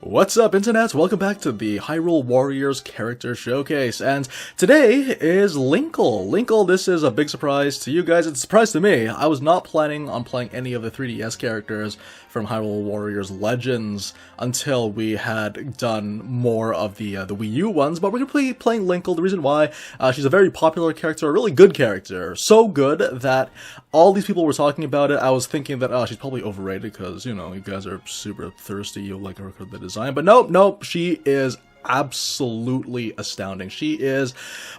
What's up, internets? Welcome back to the Hyrule Warriors character showcase, and today is Linkle. Linkle, this is a big surprise to you guys. It's a surprise to me. I was not planning on playing any of the 3DS characters from Hyrule Warriors Legends until we had done more of the Wii U ones, but we're going to be playing Linkle. The reason why, she's a very popular character, a really good character. So good that all these people were talking about it. I was thinking that, she's probably overrated because, you know, you guys are super thirsty. You like her the design. But nope, she is absolutely astounding. She is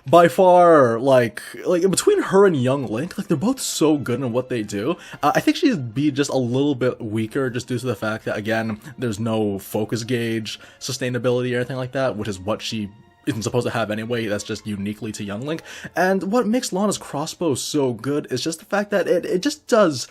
by far, like between her and young Link, like, they're both so good in what they do. I think she'd be just a little bit weaker just due to the fact that, again, there's no focus gauge sustainability or anything like that, which is what she isn't supposed to have anyway. That's just uniquely to young Link. And what makes Lana's crossbow so good is just the fact that it just does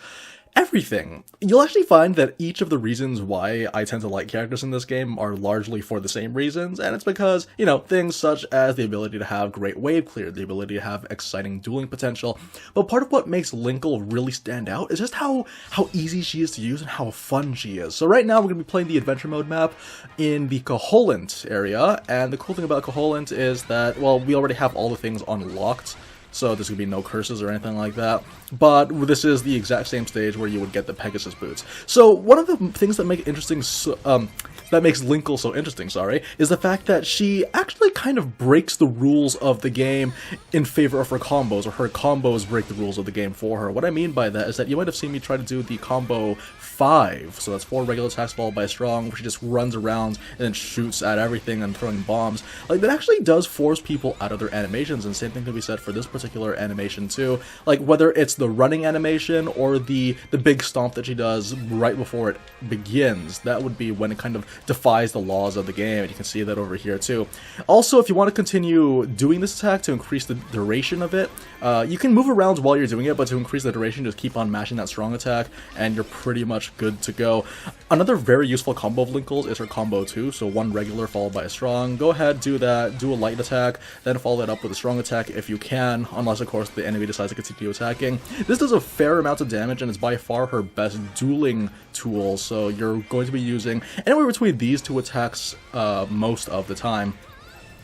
everything. You'll actually find that each of the reasons why I tend to like characters in this game are largely for the same reasons, and it's because, you know, things such as the ability to have great wave clear, the ability to have exciting dueling potential, but part of what makes Linkle really stand out is just how easy she is to use and how fun she is. So right now we're going to be playing the adventure mode map in the Koholint area, and the cool thing about Koholint is that, well, we already have all the things unlocked, so there's going to be no curses or anything like that. But this is the exact same stage where you would get the Pegasus boots. So one of the things that makes Linkle so interesting, is the fact that she actually kind of breaks the rules of the game in favor of her combos, or her combos break the rules of the game for her. What I mean by that is that you might have seen me try to do the combo 5, so that's 4 regular attacks followed by strong, where she just runs around and then shoots at everything and throwing bombs. Like, that actually does force people out of their animations, and same thing can be said for this particular animation too. Like, whether it's the running animation or the big stomp that she does right before it begins, that would be when it kind of defies the laws of the game, and you can see that over here too. Also, if you want to continue doing this attack to increase the duration of it, you can move around while you're doing it, but to increase the duration, just keep on mashing that strong attack, and you're pretty much good to go. Another very useful combo of Linkle's is her combo 2, so 1 regular followed by a strong. Go ahead, do that, do a light attack, then follow that up with a strong attack if you can, unless of course the enemy decides to continue attacking. This does a fair amount of damage and is by far her best dueling tool, so you're going to be using anywhere between these two attacks most of the time.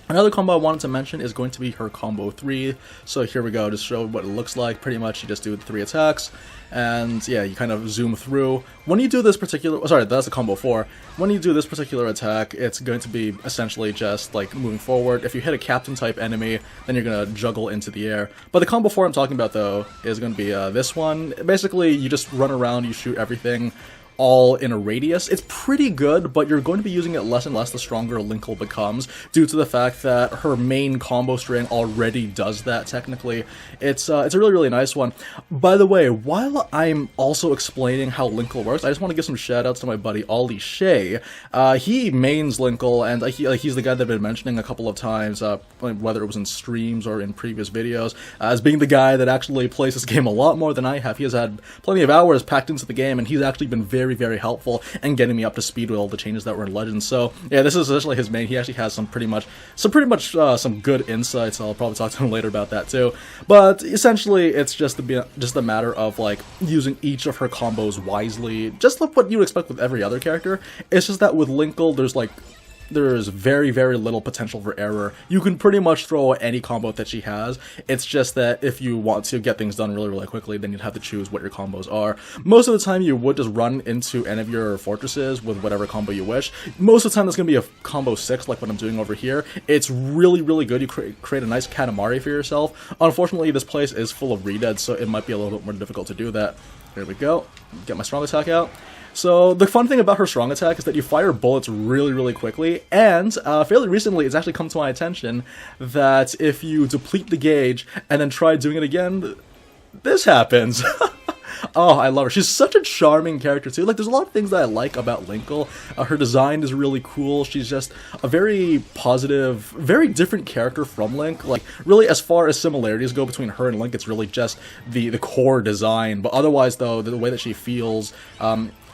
Another combo I wanted to mention is going to be her combo 3, so here we go, to show what it looks like. Pretty much you just do the 3 attacks, and yeah, you kind of zoom through. When you do this particular, sorry, that's the combo 4. When you do this particular attack, it's going to be essentially just like moving forward. If you hit a captain type enemy, then you're going to juggle into the air. But the combo 4 I'm talking about though is going to be this one. Basically, you just run around, you shoot everything, all in a radius. It's pretty good, but you're going to be using it less and less the stronger Linkle becomes, due to the fact that her main combo string already does that technically. It's a really nice one. By the way, while I'm also explaining how Linkle works, I just want to give some shoutouts to my buddy Ollie Shea. He mains Linkle, and he's the guy that I've been mentioning a couple of times, whether it was in streams or in previous videos, as being the guy that actually plays this game a lot more than I have. He has had plenty of hours packed into the game, and he's actually been very helpful in getting me up to speed with all the changes that were in Legends. So yeah, this is essentially his main. He actually has some good insights. I'll probably talk to him later about that too. But essentially, it's just a matter of like using each of her combos wisely, just like what you would expect with every other character. It's just that with Linkle, there's very little potential for error. You can pretty much throw any combo that she has. It's just that if you want to get things done really quickly, then you'd have to choose what your combos are. Most of the time you would just run into any of your fortresses with whatever combo you wish. Most of the time that's going to be a combo 6 like what I'm doing over here. It's really good. You create a nice Katamari for yourself. Unfortunately, this place is full of redeads, so it might be a little bit more difficult to do that. Here we go. Get my strong attack out. So the fun thing about her strong attack is that you fire bullets really quickly, and fairly recently it's actually come to my attention that if you deplete the gauge and then try doing it again, this happens. Oh, I love her. She's such a charming character too. Like, there's a lot of things that I like about Linkle. Her design is really cool. She's just a very positive, very different character from Link. Like, really, as far as similarities go between her and Link, it's really just the core design. But otherwise, though, the way that she feels,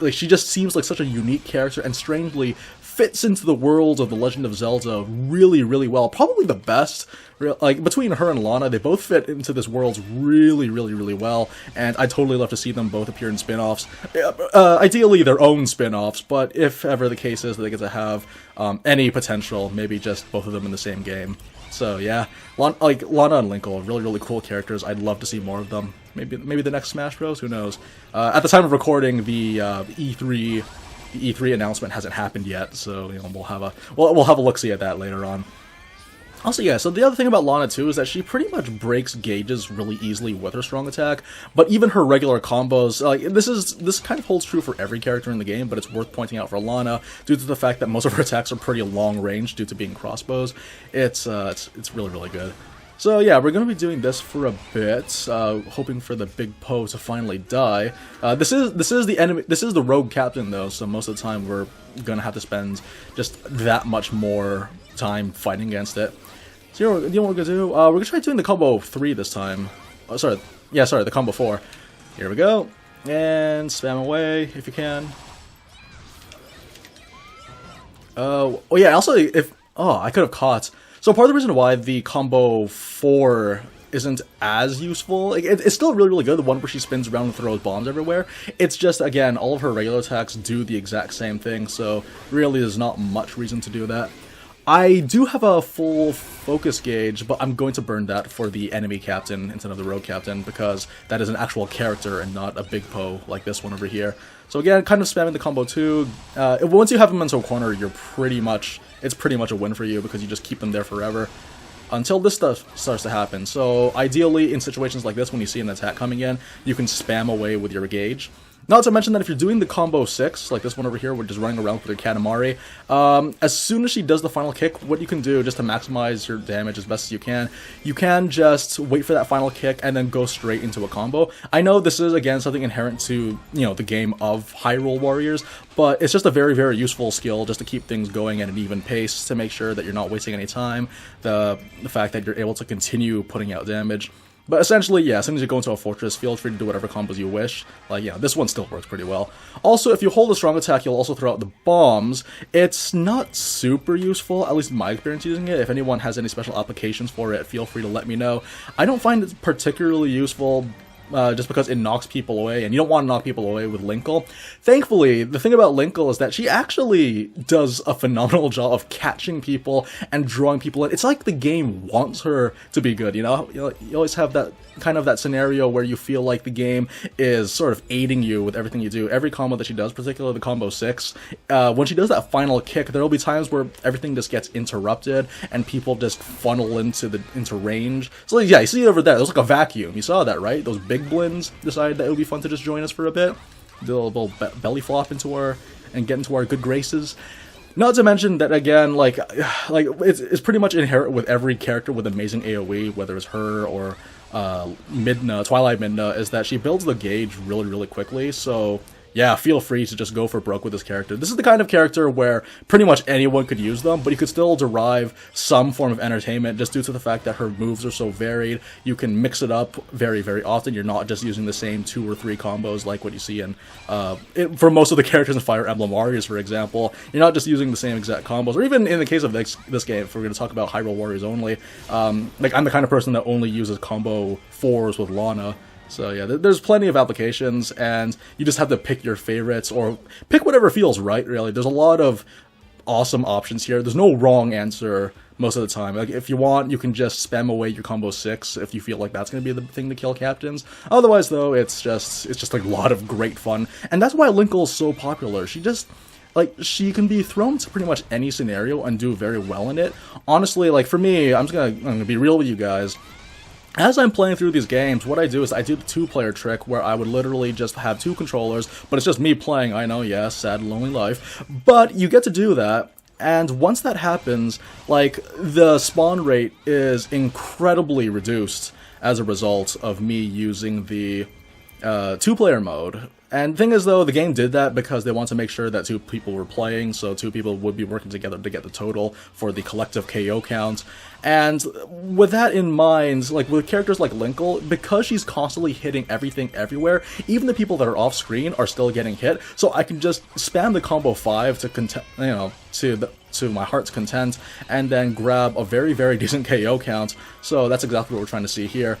like she just seems like such a unique character, and strangely fits into the world of The Legend of Zelda really, really well. Probably the best. Like, between her and Lana, they both fit into this world really, really, really well, and I'd totally love to see them both appear in spin-offs. Ideally, their own spin-offs, but if ever the case is that they get to have any potential, maybe just both of them in the same game. So, yeah, Lana and Linkle, really, really cool characters. I'd love to see more of them. Maybe the next Smash Bros, who knows? At the time of recording, the E3 announcement hasn't happened yet, so we'll have a look-see at that later on. Also, yeah, so the other thing about Lana, too, is that she pretty much breaks gauges really easily with her strong attack, but even her regular combos, like, this kind of holds true for every character in the game, but it's worth pointing out for Lana, due to the fact that most of her attacks are pretty long range due to being crossbows. It's really, really good. So yeah, we're going to be doing this for a bit, hoping for the big Poe to finally die. This is the enemy. This is the rogue captain though, so most of the time we're going to have to spend just that much more time fighting against it. So you know what we're going to do? We're going to try doing the combo 3 this time. Oh, sorry, the combo 4. Here we go, and spam away if you can. Oh yeah, also I could have caught. So part of the reason why the combo 4 isn't as useful, like, it's still really, really good, the one where she spins around and throws bombs everywhere. It's just, again, all of her regular attacks do the exact same thing, so really there's not much reason to do that. I do have a full focus gauge, but I'm going to burn that for the enemy captain instead of the rogue captain, because that is an actual character and not a big Poe like this one over here. So again, kind of spamming the combo 2. Once you have him into a corner, it's pretty much a win for you, because you just keep them there forever until this stuff starts to happen. So ideally, in situations like this, when you see an attack coming in, you can spam away with your gauge. Not to mention that if you're doing the combo 6, like this one over here, we're just running around with your Katamari, as soon as she does the final kick, what you can do, just to maximize your damage as best as you can just wait for that final kick and then go straight into a combo. I know this is, again, something inherent to, the game of Hyrule Warriors, but it's just a very, very useful skill just to keep things going at an even pace, to make sure that you're not wasting any time, the fact that you're able to continue putting out damage. But essentially, yeah, as soon as you go into a fortress, feel free to do whatever combos you wish. Like, yeah, this one still works pretty well. Also, if you hold a strong attack, you'll also throw out the bombs. It's not super useful, at least in my experience using it. If anyone has any special applications for it, feel free to let me know. I don't find it particularly useful, just because it knocks people away, and you don't want to knock people away with Linkle. Thankfully, the thing about Linkle is that she actually does a phenomenal job of catching people and drawing people in. It's like the game wants her to be good, you always have that kind of that scenario where you feel like the game is sort of aiding you with everything you do. Every combo that she does, particularly the combo 6, when she does that final kick, there will be times where everything just gets interrupted and people just funnel into range. So yeah, you see it over there, there's like a vacuum. You saw that, right? Those big blins decided that it would be fun to just join us for a bit. Do a little belly flop into her and get into our good graces. Not to mention that, again, like it's pretty much inherent with every character with amazing AoE, whether it's her or Twilight Midna, is that she builds the gauge really, really quickly. So yeah, feel free to just go for broke with this character. This is the kind of character where pretty much anyone could use them, but you could still derive some form of entertainment just due to the fact that her moves are so varied. You can mix it up very, very often. You're not just using the same 2 or 3 combos like what you see in, for most of the characters in Fire Emblem Warriors, for example. You're not just using the same exact combos, or even in the case of this game, if we're going to talk about Hyrule Warriors only, like, I'm the kind of person that only uses combo 4s with Lana. So yeah, there's plenty of applications, and you just have to pick your favorites, or pick whatever feels right, really. There's a lot of awesome options here. There's no wrong answer most of the time. Like, if you want, you can just spam away your combo 6 if you feel like that's going to be the thing to kill captains. Otherwise, though, it's just like a lot of great fun. And that's why Linkle is so popular. She can be thrown to pretty much any scenario and do very well in it. Honestly, like, for me, I'm gonna be real with you guys. As I'm playing through these games, what I do is I do the 2-player trick, where I would literally just have 2 controllers, but it's just me playing. I know, yes, sad, lonely life. But you get to do that, and once that happens, like, the spawn rate is incredibly reduced as a result of me using the two-player mode. And the thing is, though, the game did that because they want to make sure that two people were playing, so two people would be working together to get the total for the collective KO count. And with that in mind, like with characters like Linkle, because she's constantly hitting everything everywhere, even the people that are off screen are still getting hit. So I can just spam the combo 5 to my heart's content, and then grab a very, very decent KO count. So that's exactly what we're trying to see here.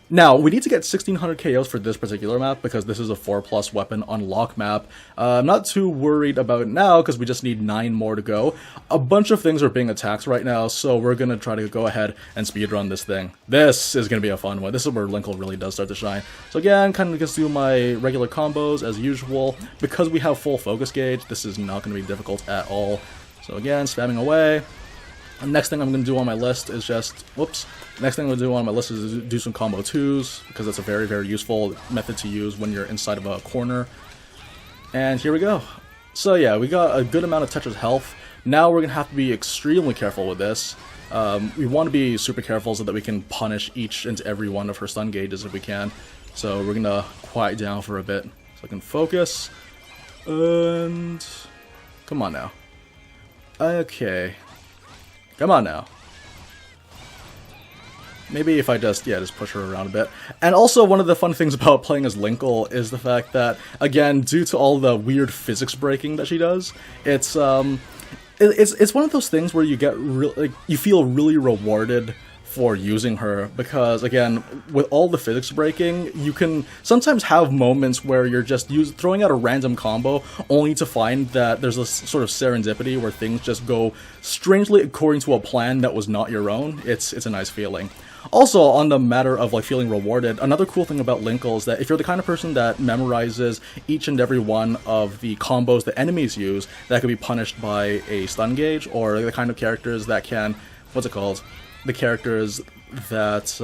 Now, we need to get 1600 KOs for this particular map, because this is a 4+ weapon unlock map. I'm not too worried about it now, because we just need 9 more to go. A bunch of things are being attacked right now, so we're going to try to go ahead and speedrun this thing. This is going to be a fun one. This is where Linkle really does start to shine. So again, kind of just do my regular combos as usual. Because we have full focus gauge, this is not going to be difficult at all. So again, spamming away. The next thing I'm going to do on my list is just, next thing I'm going to do on my list is do some combo 2s, because that's a very, very useful method to use when you're inside of a corner. And here we go. So yeah, we got a good amount of Tetris health. Now we're going to have to be extremely careful with this. We want to be super careful so that we can punish each and every one of her stun gauges if we can. So we're going to quiet down for a bit so I can focus. And come on now. Okay. Come on now. Maybe if I just push her around a bit. And also, one of the fun things about playing as Linkle is the fact that, again, due to all the weird physics breaking that she does, it's one of those things where you get you feel really rewarded for using her, because again, with all the physics breaking, you can sometimes have moments where you're just throwing out a random combo only to find that there's a sort of serendipity where things just go strangely according to a plan that was not your own. It's a nice feeling. Also, on the matter of like feeling rewarded, another cool thing about Linkle is that if you're the kind of person that memorizes each and every one of the combos that enemies use that could be punished by a stun gauge, or the kind of characters that can, the characters that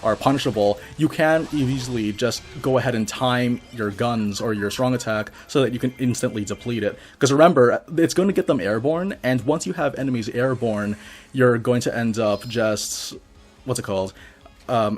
are punishable, you can easily just go ahead and time your guns or your strong attack so that you can instantly deplete it. Because remember, it's going to get them airborne, and once you have enemies airborne, you're going to end up just,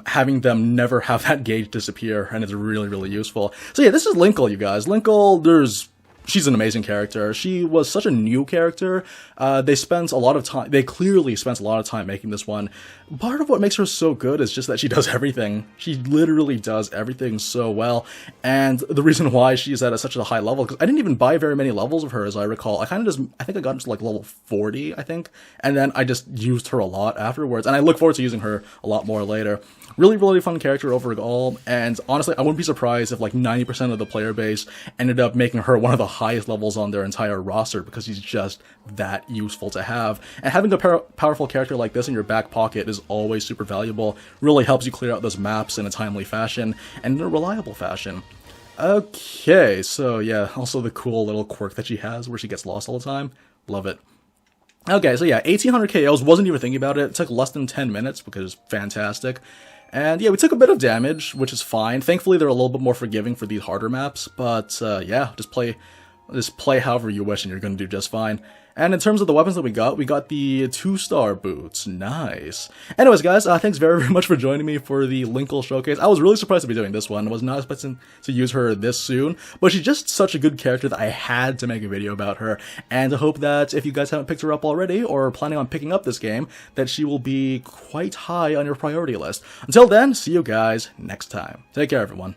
having them never have that gauge disappear, and it's really, really useful. So yeah, this is Linkle, you guys. Linkle, she's an amazing character. She was such a new character. They clearly spent a lot of time making this one. Part of what makes her so good is just that she does everything. She literally does everything so well. And the reason why she's at such a high level, because I didn't even buy very many levels of her, as I recall. I think I got to like level 40, I think. And then I just used her a lot afterwards. And I look forward to using her a lot more later. Really, really fun character overall, and honestly, I wouldn't be surprised if like 90% of the player base ended up making her one of the highest levels on their entire roster, because she's just that useful to have. And having a powerful character like this in your back pocket is always super valuable. Really helps you clear out those maps in a timely fashion, and in a reliable fashion. Okay, so yeah, also the cool little quirk that she has where she gets lost all the time. Love it. Okay, so yeah, 1800 KOs, wasn't even thinking about it. It took less than 10 minutes, because it's fantastic. And yeah, we took a bit of damage, which is fine. Thankfully, they're a little bit more forgiving for these harder maps, but yeah, just play however you wish and you're going to do just fine. And in terms of the weapons that we got the 2-star boots. Nice. Anyways, guys, thanks very, very much for joining me for the Linkle showcase. I was really surprised to be doing this one. I was not expecting to use her this soon, but she's just such a good character that I had to make a video about her. And I hope that if you guys haven't picked her up already, or are planning on picking up this game, that she will be quite high on your priority list. Until then, see you guys next time. Take care, everyone.